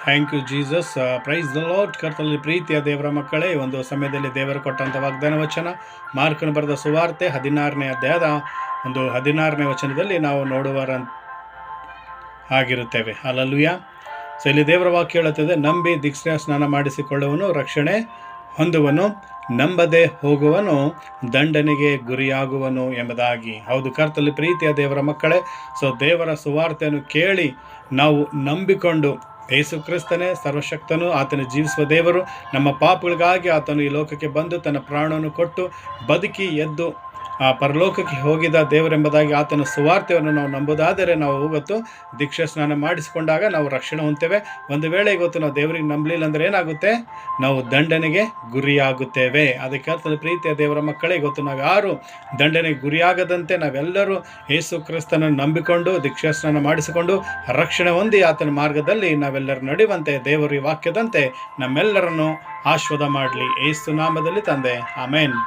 Thank you Jesus. Praise the Lord. ಕರ್ತನಲ್ಲಿ ಪ್ರೀತಿಯ ದೇವರ ಮಕ್ಕಳೇ, ಈ ಒಂದು ಸಮಯದಲ್ಲಿ ದೇವರು ಕೊಟ್ಟಂಥ ವಾಗ್ದಾನ ವಚನ ಮಾರ್ಕನು ಬರೆದ ಸುವಾರ್ತೆ 16ನೇ ಅಧ್ಯಾಯದ 16ನೇ ವಚನದಲ್ಲಿ ನಾವು ನೋಡುವರ ಆಗಿರುತ್ತೇವೆ. ಹಲ್ಲೆಲೂಯಾ. ಸೊ ಇಲ್ಲಿ ದೇವರ ವಾಕ್ಯ ಹೇಳುತ್ತದೆ, ನಂಬಿ ದೀಕ್ಷಾ ಸ್ನಾನ ಮಾಡಿಸಿಕೊಳ್ಳುವನು ರಕ್ಷಣೆ ಹೊಂದುವನು, ನಂಬದೆ ಹೋಗುವನು ದಂಡನೆಗೆ ಗುರಿಯಾಗುವನು ಎಂಬುದಾಗಿ. ಹೌದು, ಕರ್ತನಲ್ಲಿ ಪ್ರೀತಿಯ ದೇವರ ಮಕ್ಕಳೇ, ಸೊ ದೇವರ ಸುವಾರ್ತೆಯನ್ನು ಕೇಳಿ ನಾವು ನಂಬಿಕೊಂಡು ಯೇಸು ಕ್ರಿಸ್ತನೇ ಸರ್ವಶಕ್ತನು, ಆತನು ಜೀವಿಸುವ ದೇವರು, ನಮ್ಮ ಪಾಪಗಳಿಗಾಗಿ ಆತನು ಈ ಲೋಕಕ್ಕೆ ಬಂದು ತನ್ನ ಪ್ರಾಣವನ್ನು ಕೊಟ್ಟು ಬದುಕಿ ಎದ್ದು ಆ ಪರಲೋಕಕ್ಕೆ ಹೋಗಿದ ದೇವರೆಂಬುದಾಗಿ ಆತನ ಸುವಾರ್ತೆಯನ್ನು ನಾವು ನಂಬುದಾದರೆ ನಾವು ಇವತ್ತು ದೀಕ್ಷಾ ಸ್ನಾನ ಮಾಡಿಸಿಕೊಂಡಾಗ ನಾವು ರಕ್ಷಣೆ ಹೊಂದ್ತೇವೆ. ಒಂದು ವೇಳೆ ಇವತ್ತು ನಾವು ದೇವರಿಗೆ ನಂಬಲಿಲ್ಲ ಅಂದರೆ ಏನಾಗುತ್ತೆ? ನಾವು ದಂಡನೆಗೆ ಗುರಿಯಾಗುತ್ತೇವೆ. ಅದಕ್ಕೆ ಕರ್ತನ ಪ್ರೀತಿಯ ದೇವರ ಮಕ್ಕಳೇ, ಇವತ್ತು ನಾವು ಯಾರು ದಂಡನೆಗೆ ಗುರಿಯಾಗದಂತೆ ನಾವೆಲ್ಲರೂ ಯೇಸು ಕ್ರಿಸ್ತನನ್ನು ನಂಬಿಕೊಂಡು ದೀಕ್ಷಾ ಸ್ನಾನ ಮಾಡಿಸಿಕೊಂಡು ರಕ್ಷಣೆ ಹೊಂದಿ ಆತನ ಮಾರ್ಗದಲ್ಲಿ ನಾವೆಲ್ಲರೂ ನಡೆಯುವಂತೆ ದೇವರ ವಾಕ್ಯದಂತೆ ನಮ್ಮೆಲ್ಲರನ್ನು ಆಶೀರ್ವಾದ ಮಾಡಲಿ. ಯೇಸು ನಾಮದಲ್ಲಿ ತಂದೆ, ಆಮೇನ್.